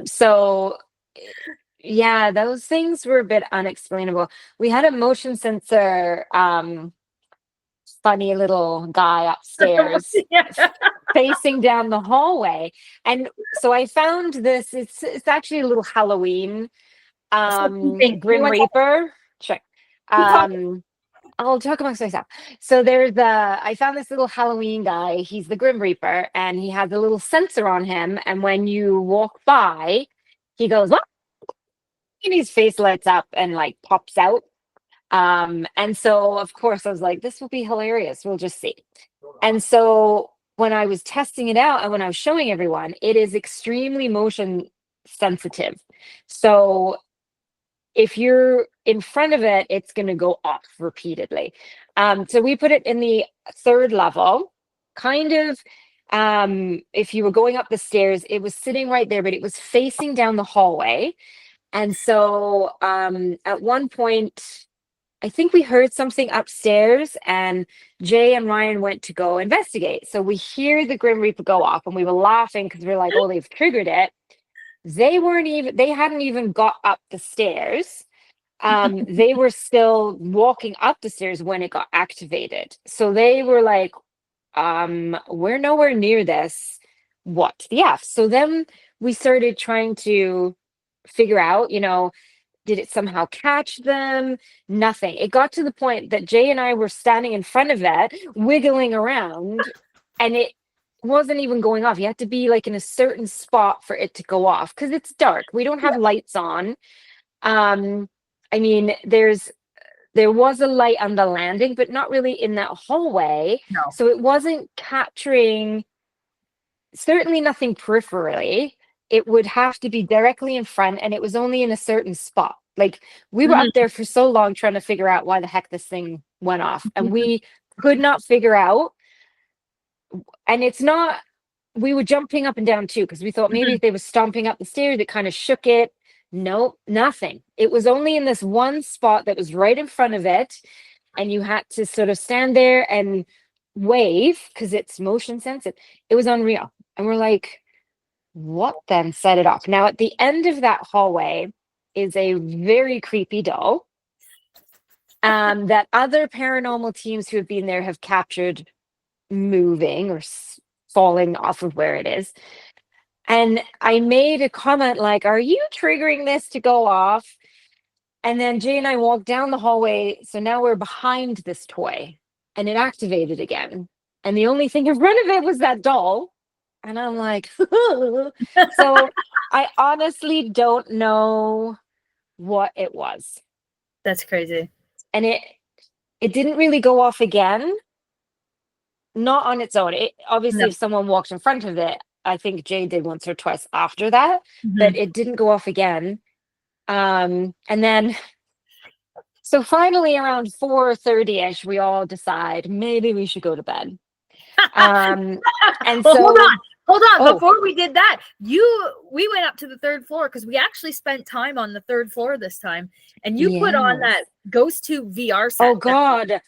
So yeah, those things were a bit unexplainable. We had a motion sensor, funny little guy upstairs facing down the hallway. And so I found this, it's actually a little Halloween Grim Reaper. Sure. I'll talk amongst myself. So I found this little Halloween guy. He's the Grim Reaper, and he has a little sensor on him. And when you walk by, he goes, "What?" And his face lights up and like pops out. And so of course I was like, this will be hilarious. We'll just see. And so when I was testing it out and when I was showing everyone, it is extremely motion sensitive. So if you're in front of it, it's going to go off repeatedly. So we put it in the 3rd level, kind of. If you were going up the stairs, it was sitting right there, but it was facing down the hallway. And so at one point, I think we heard something upstairs, and Jay and Ryan went to go investigate. So we hear the Grim Reaper go off, and we were laughing because we're like, oh, they've triggered it. They hadn't even got up the stairs. They were still walking up the stairs when it got activated. So they were like, we're nowhere near this. What the F? So then we started trying to figure out, did it somehow catch them? Nothing. It got to the point that Jay and I were standing in front of it, wiggling around, and it wasn't even going off. You have to be like in a certain spot for it to go off because it's dark. We don't have lights on. I mean, there was a light on the landing, but not really in that hallway. No. So it wasn't capturing, certainly nothing peripherally. It would have to be directly in front, and it was only in a certain spot. Like, we were up there for so long trying to figure out why the heck this thing went off, and we could not figure out. And it's not, we were jumping up and down too, because we thought maybe if they were stomping up the stairs, it kind of shook it. No, nothing. It was only in this one spot that was right in front of it, and you had to sort of stand there and wave because it's motion sensitive. It was unreal. And we're like, what then set it off? Now, at the end of that hallway is a very creepy doll that other paranormal teams who have been there have captured moving or falling off of where it is. And I made a comment like, are you triggering this to go off? And then Jay and I walked down the hallway. So now we're behind this toy, and it activated again. And the only thing in front of it was that doll. And I'm like, so I honestly don't know what it was. That's crazy. And it didn't really go off again. Not on its own. It obviously, if someone walked in front of it, I think Jay did once or twice after that, but it didn't go off again. And then, so finally around 4:30ish, we all decide maybe we should go to bed. And well, so hold on. Before we did that, we went up to the 3rd floor because we actually spent time on the 3rd floor this time, and you put on that Ghost Tube VR set. Oh God.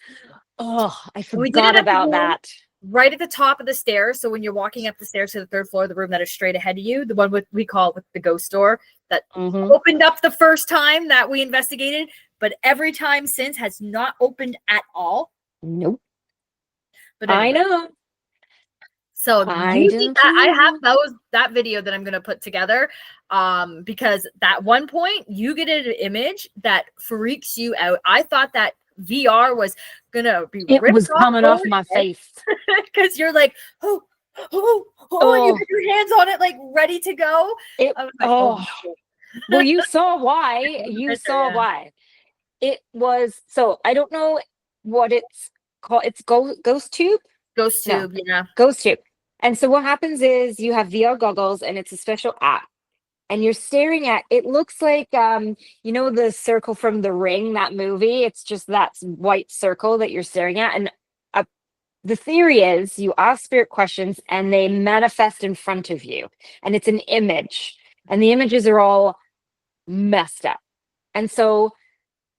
Oh, I forgot about that. Right at the top of the stairs. So when you're walking up the stairs to the 3rd floor, the room that is straight ahead of you, the one we call with the ghost door that opened up the first time that we investigated, but every time since has not opened at all. Nope. But I anyway. know. So I you need don't that. I care. have that video that I'm gonna put together. Because that one point you get an image that freaks you out. I thought that VR was gonna be It ripped was off coming off my face. because you're like, oh, and you Oh, have your hands on it, like ready to go. it. I was like, Oh, no. well, you saw why. The You picture, saw yeah. why. It was so. I don't know what it's called. It's ghost tube. Ghost No, tube, yeah. ghost tube. And so what happens is you have VR goggles, and it's a special app, and you're staring at. It looks like you know the circle from The Ring, that movie. It's just that white circle that you're staring at, and the theory is you ask spirit questions and they manifest in front of you, and it's an image, and the images are all messed up. And so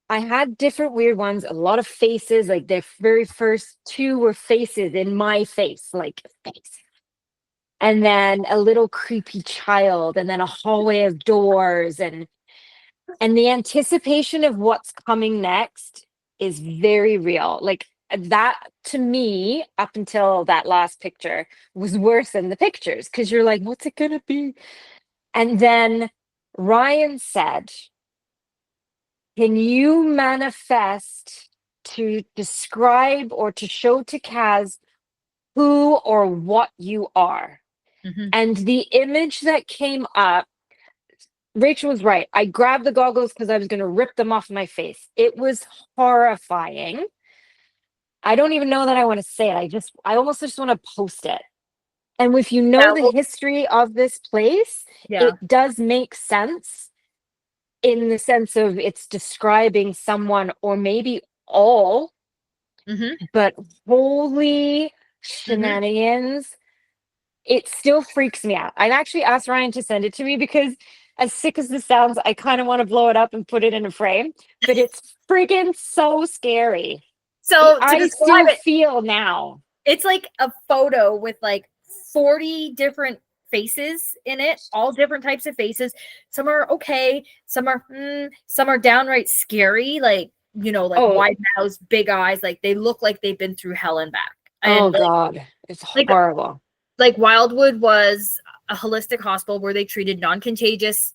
I had different weird ones, a lot of faces, like the very first two were faces in my face, like face. And then a little creepy child, and then a hallway of doors, and the anticipation of what's coming next is very real. Like that to me, up until that last picture, was worse than the pictures because you're like, what's it gonna be? And then Ryan said, can you manifest to describe or to show to Kaz who or what you are? Mm-hmm. And the image that came up, Rachel was right. I grabbed the goggles because I was going to rip them off my face. It was horrifying. I don't even know that I want to say it. I almost just want to post it. And if you know the history of this place, Yeah. it does make sense in the sense of it's describing someone or maybe all, but holy shenanigans. It still freaks me out. I've actually asked Ryan to send it to me because as sick as this sounds, I kind of want to blow it up and put it in a frame, but it's friggin' so scary. So to I describe still it, feel now. it's like a photo with like 40 different faces in it, all different types of faces. Some are okay, some are downright scary, like, you know, like wide mouths, big eyes, like they look like they've been through hell and back. And God, it's horrible. Like Wildwood was a holistic hospital where they treated non-contagious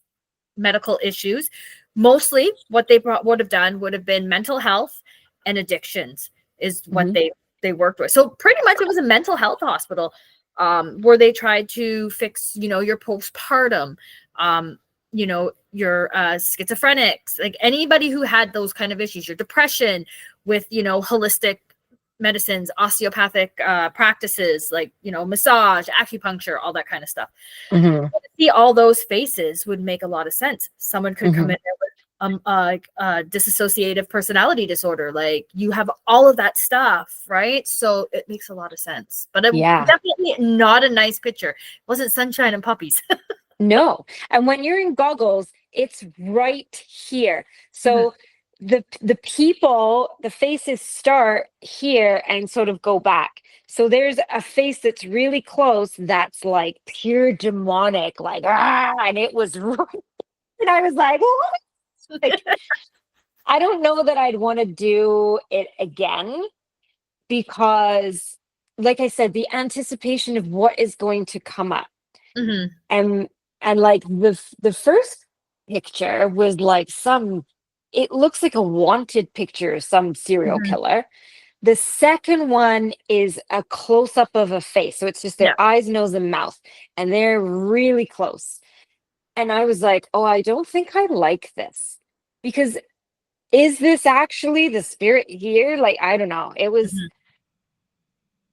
medical issues. Mostly what they would have done would have been mental health and addictions is what they worked with. So pretty much it was a mental health hospital, where they tried to fix, you know, your postpartum, you know, your schizophrenics, like anybody who had those kind of issues, your depression, with, you know, holistic medicines, osteopathic practices, like, you know, massage, acupuncture, all that kind of stuff. To see all those faces would make a lot of sense. Someone could come in there with dissociative personality disorder, like you have all of that stuff, right? So it makes a lot of sense, but it definitely not a nice picture. It wasn't sunshine and puppies. No. And when you're in goggles, it's right here. So the people, the faces start here and sort of go back. So there's a face that's really close that's like pure demonic, like, and it was right. And I was like, what? Like, I don't know that I'd want to do it again because, like I said, the anticipation of what is going to come up. And like the first picture was like it looks like a wanted picture of some serial killer. The second one is a close-up of a face. So it's just their eyes, nose, and mouth. And they're really close. And I was like, oh, I don't think I like this. Because is this actually the spirit here? Like, I don't know.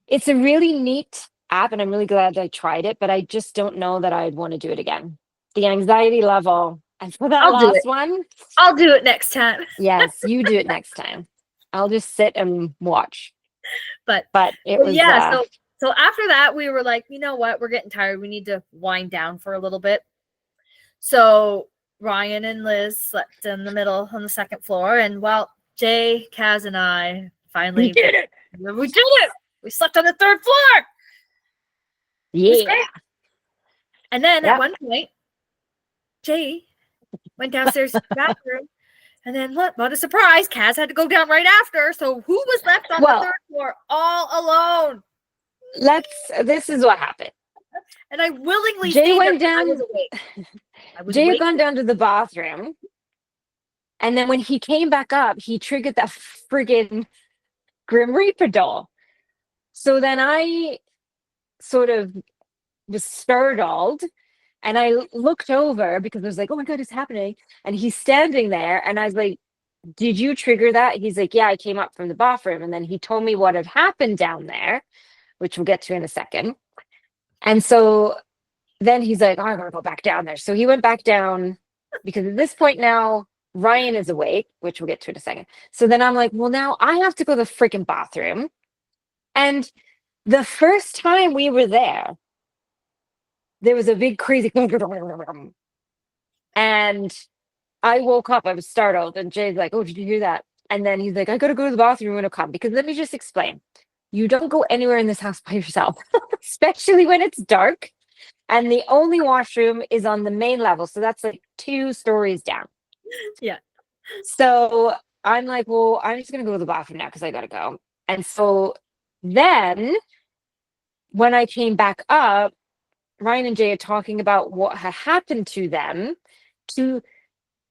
It's a really neat app, and I'm really glad that I tried it, but I just don't know that I'd want to do it again. The anxiety level, and for that last one, I'll do it next time. yes, you do it next time. I'll just sit and watch. But it was so after that we were like, you know what, we're getting tired. We need to wind down for a little bit. So Ryan and Liz slept in the middle on the second floor, and well, Jay, Kaz, and I finally did it. We did it. We slept on the third floor. Yeah. And then at one point, Jay went downstairs to the bathroom And then look, what a surprise. Kaz had to go down right after. So who was left on Well- the 3rd floor all alone? This is what happened. And I willingly Jay stayed went there 'cause I down- was awake. I was Jay had awake. gone down to the bathroom. And then when he came back up, he triggered that friggin' Grim Reaper doll. So then I sort of was startled and I looked over because I was like, oh my God, it's happening. And he's standing there and I was like, did you trigger that? He's like, yeah, I came up from the bathroom. And then he told me what had happened down there, which we'll get to in a second. And so then he's like, oh, I gotta go back down there. So he went back down because at this point now, Ryan is awake, which we'll get to in a second. So then I'm like, well, now I have to go to the freaking bathroom. And the first time we were there was a big crazy and I woke up, I was startled, and Jay's like, oh, did you hear that? And then he's like, I gotta go to the bathroom when I come. Because let me just explain. You don't go anywhere in this house by yourself, especially when it's dark. And the only washroom is on the main level. So that's like 2 stories down. Yeah. So I'm like, well, I'm just going to go to the bathroom now because I got to go. And so then when I came back up, Ryan and Jay are talking about what had happened to them, 2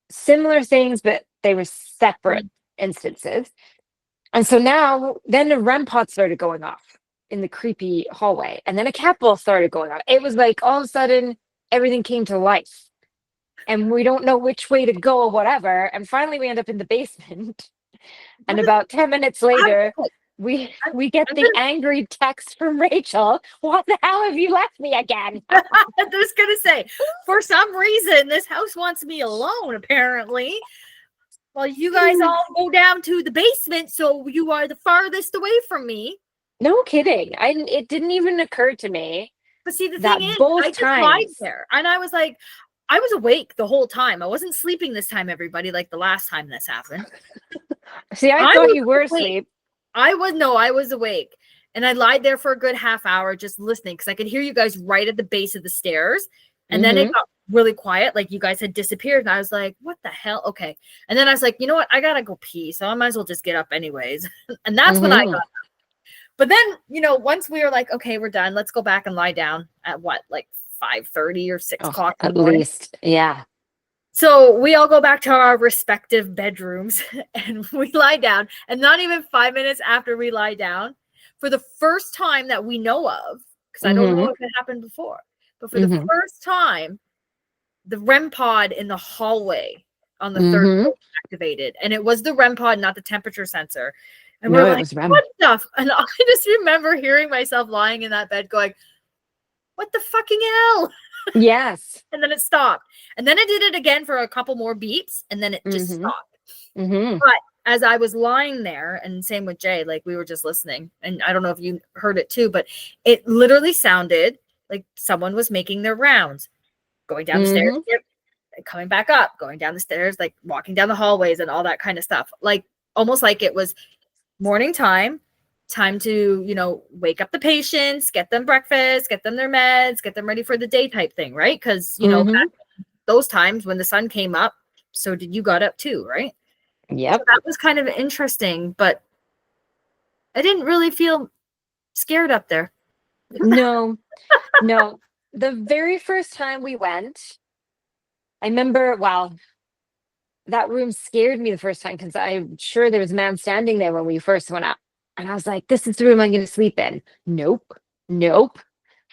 similar things, but they were separate instances. And so now, then the REM pod started going off in the creepy hallway. And then a cat ball started going off. It was like all of a sudden, everything came to life. And we don't know which way to go or whatever. And finally, we end up in the basement. And about 10 minutes later, we get the angry text from Rachel. What the hell have you left me again? I was gonna say, for some reason, this house wants me alone, apparently. Well, you guys all go down to the basement, so you are the farthest away from me. No kidding. It didn't even occur to me. But see, the that thing is, both I just lied times- there, and I was like, I was awake the whole time. I wasn't sleeping this time, everybody, like the last time this happened. See, I I thought was you were awake. asleep. I was awake. And I lied there for a good half hour just listening because I could hear you guys right at the base of the stairs. And then it got really quiet, like you guys had disappeared. And I was like, what the hell? Okay. And then I was like, you know what? I got to go pee. So I might as well just get up anyways. And that's when I got up. But then, once we were like, okay, we're done. Let's go back and lie down at what, like 5:30 or 6 o'clock in At the morning. least. Yeah. So we all go back to our respective bedrooms and we lie down. And not even 5 minutes after we lie down, for the first time that we know of, because I don't know if it happened before, but for the first time, the REM pod in the hallway on the 3rd floor was activated. And it was the REM pod, not the temperature sensor. And No, we're it like, was REM. what stuff? And I just remember hearing myself lying in that bed going, what the fucking hell? Yes. And then it stopped. And then it did it again for a couple more beeps, and then it just stopped. But as I was lying there, and same with Jay, like we were just listening, and I don't know if you heard it too, but it literally sounded like someone was making their rounds, going down the stairs, coming back up, going down the stairs, like walking down the hallways and all that kind of stuff. Like almost like it was morning time to, wake up the patients, get them breakfast, get them their meds, get them ready for the day type thing, right? Because, those times when the sun came up, so did you got up too, right? Yep. So that was kind of interesting, but I didn't really feel scared up there. No. The very first time we went, I remember, that room scared me the first time because I'm sure there was a man standing there when we first went up. And I was like, this is the room I'm going to sleep in. Nope.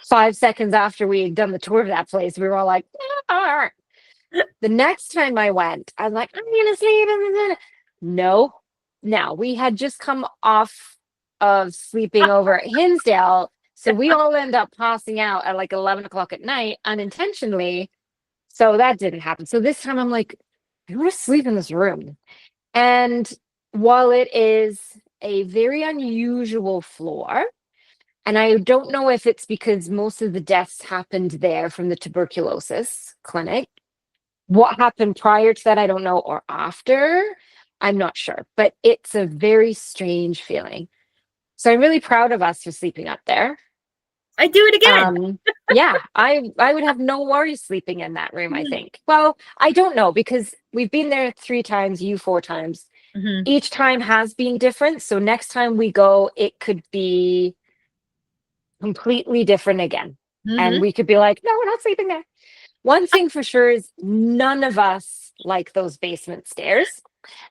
5 seconds after we had done the tour of that place, we were all like, "Ah." The next time I went, I was like, I'm going to sleep in the. No. Now, we had just come off of sleeping over at Hinsdale. So we all end up passing out at like 11 o'clock at night unintentionally. So that didn't happen. So this time I'm like, I want to sleep in this room. And while it is a very unusual floor, and I don't know if it's because most of the deaths happened there from the tuberculosis clinic. What happened prior to that, I don't know, or after, I'm not sure. But it's a very strange feeling. So I'm really proud of us for sleeping up there. I do it again. Yeah, I would have no worries sleeping in that room, I think. Well, I don't know because we've been there 3 times, you 4 times. Mhm. Each time has been different. So next time we go, it could be completely different again. And Mhm. we could be like, no, we're not sleeping there. One thing for sure is none of us like those basement stairs.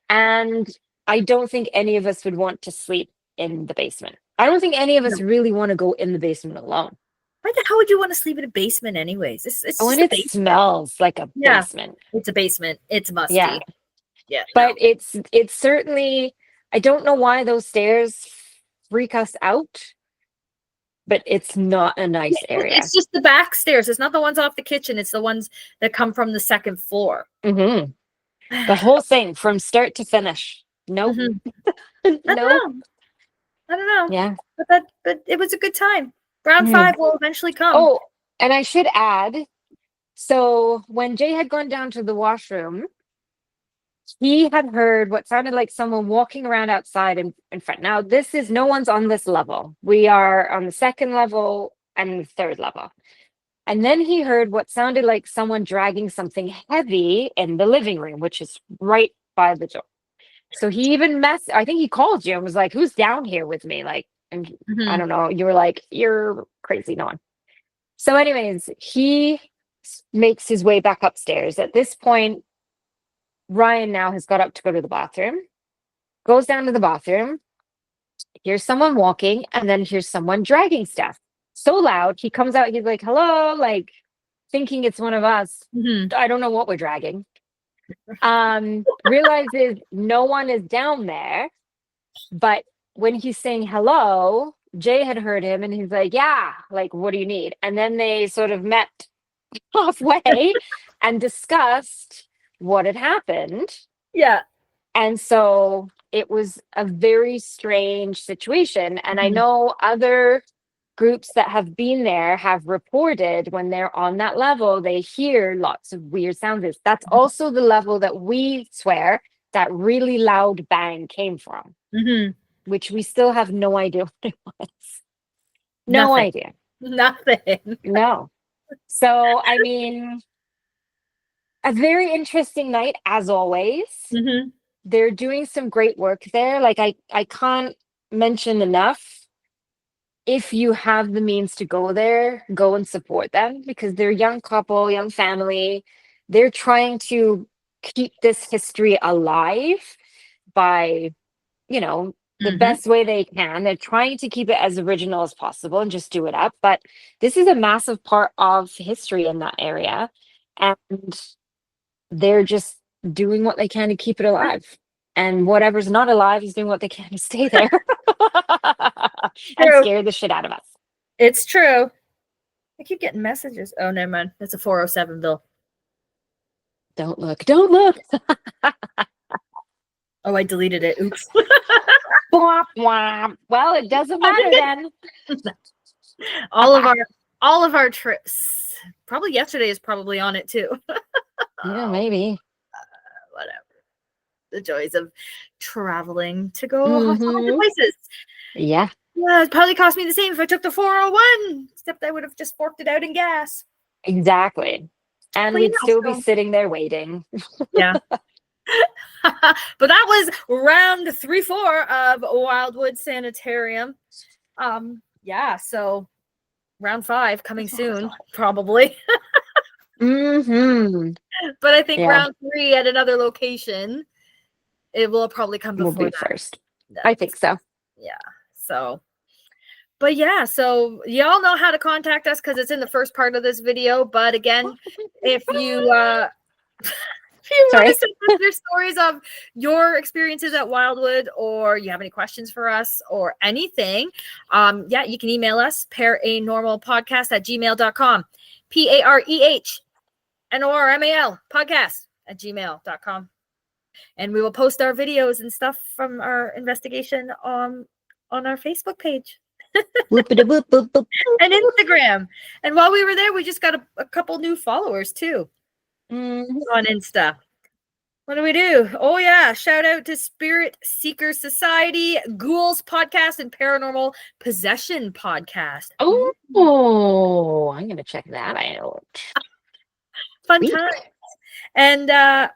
And I don't think any of us would want to sleep in the basement. I don't think any of us No. really want to go in the basement alone. Why the hell would you want to sleep in a basement anyways? It's Oh, just and a it basement. smells like a Yeah. basement. It's a basement. It's Yeah. musty. Yeah. But it's certainly, I don't know why those stairs freak us out, but it's not a nice area. It's just the back stairs. It's not the ones off the kitchen. It's the ones that come from the second floor. Hmm. The whole thing from start to finish. Nope. Mhm. I don't Nope. know. I don't know. Yeah. But it was a good time. Round Mhm. 5 will eventually come. Oh, and I should add, so when Jay had gone down to the washroom, he had heard what sounded like someone walking around outside in front. Now, this is no one's on this level. We are on the 2nd level and the 3rd level. And then he heard what sounded like someone dragging something heavy in the living room, which is right by the door. So he even I think he called you and was like, who's down here with me? Like, and I Mhm. don't know. You were like, you're crazy, no one. So, anyways, he makes his way back upstairs. At this point, Ryan now has got up to go to the bathroom, goes down to the bathroom, here's someone walking, and then here's someone dragging stuff. So loud, he comes out, he's like, hello, like thinking it's one of us. Mhm. I don't know what we're dragging. Realizes no one is down there, but when he's saying hello, Jay had heard him and he's like, yeah, like, what do you need? And then they sort of met halfway and discussed what had happened. Yeah. And so it was a very strange situation. And I Mhm. know other groups that have been there have reported when they're on that level, they hear lots of weird sounds. That's also the level that we swear that really loud bang came from, Mhm. which we still have no idea what it was. No Nothing. idea. Nothing. No. So, I mean, a very interesting night as always. Mhm. They're doing some great work there. Like I can't mention enough. If you have the means to go there, go and support them because they're a young couple, young family. They're trying to keep this history alive by, the Mhm. best way they can. They're trying to keep it as original as possible and just do it up. But this is a massive part of history in that area. And they're just doing what they can to keep it alive. And whatever's not alive is doing what they can to stay there and True. scare the shit out of us. It's true. I keep getting messages. Oh, never mind. It's a 407 bill. Don't look. Don't look. Oh, I deleted it. Oops. Bwomp, womp. Well, it doesn't matter then. all of our trips. Probably yesterday is probably on it too. Yeah, maybe. Whatever. The joys of traveling to go haunted Mhm. places. Yeah, Yeah, it probably cost me the same if I took the 401, except I would have just forked it out in gas. exactly. And But we'd yeah, still be so- sitting there waiting. Yeah. But that was round 3-4 of Wildwood Sanitarium. Yeah, so round 5 coming soon, probably. Mm-hmm. But I think Yeah. round 3 at another location, it will probably come We'll before be that. first. I think so. Yeah. So, but yeah, so y'all know how to contact us because it's in the first part of this video. But again, if you if you want to send us your stories of your experiences at Wildwood, or you have any questions for us or anything, yeah, you can email us paranormalpodcast@gmail.com. PAREHNORMAL podcast@gmail.com. And we will post our videos and stuff from our investigation on our Facebook page Whoop-a-da-whoop-a-boop. and Instagram. And while we were there, we just got a couple new followers too Mhm. on Insta. What do we do? Oh yeah, shout out to Spirit Seeker Society, Ghouls Podcast, and Paranormal Possession Podcast. Oh, I gonna check that out. Fun Sweet. time. And I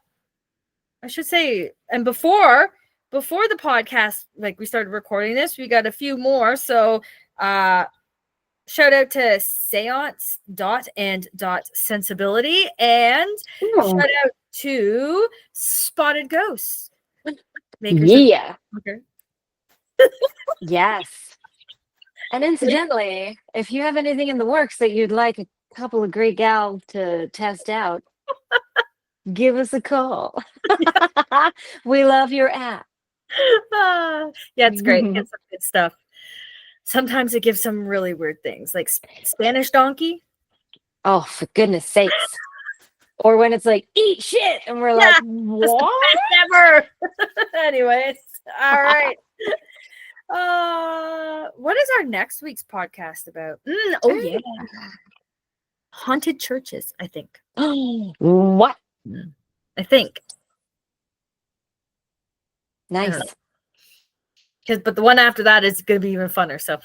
should say, and before the podcast, like we started recording this, we got a few more. So shout out to seance.and.sensibility and Oh, shout out to Spotted Ghosts. yeah. Okay. Yes. And incidentally, if you have anything in the works that you'd like a couple of great gals to test out, give us a call. We love your app. Yeah, it's great. It's some good stuff. Sometimes it gives some really weird things, like Spanish donkey. Oh, for goodness sakes. Or when it's like, eat shit. And we're like, what? Never. Anyways, all right. What is our next week's podcast about? Oh yeah, haunted churches. I think. What? I think. Nice. But the one after that is going to be even funner. So.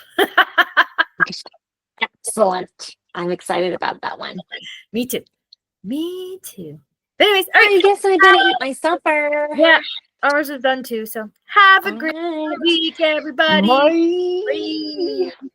Excellent. I'm excited about that one. Me too. But anyways, all right. I guess I better eat my supper. Yeah, ours is done too. So have a great All right. week, everybody. Bye. Bye.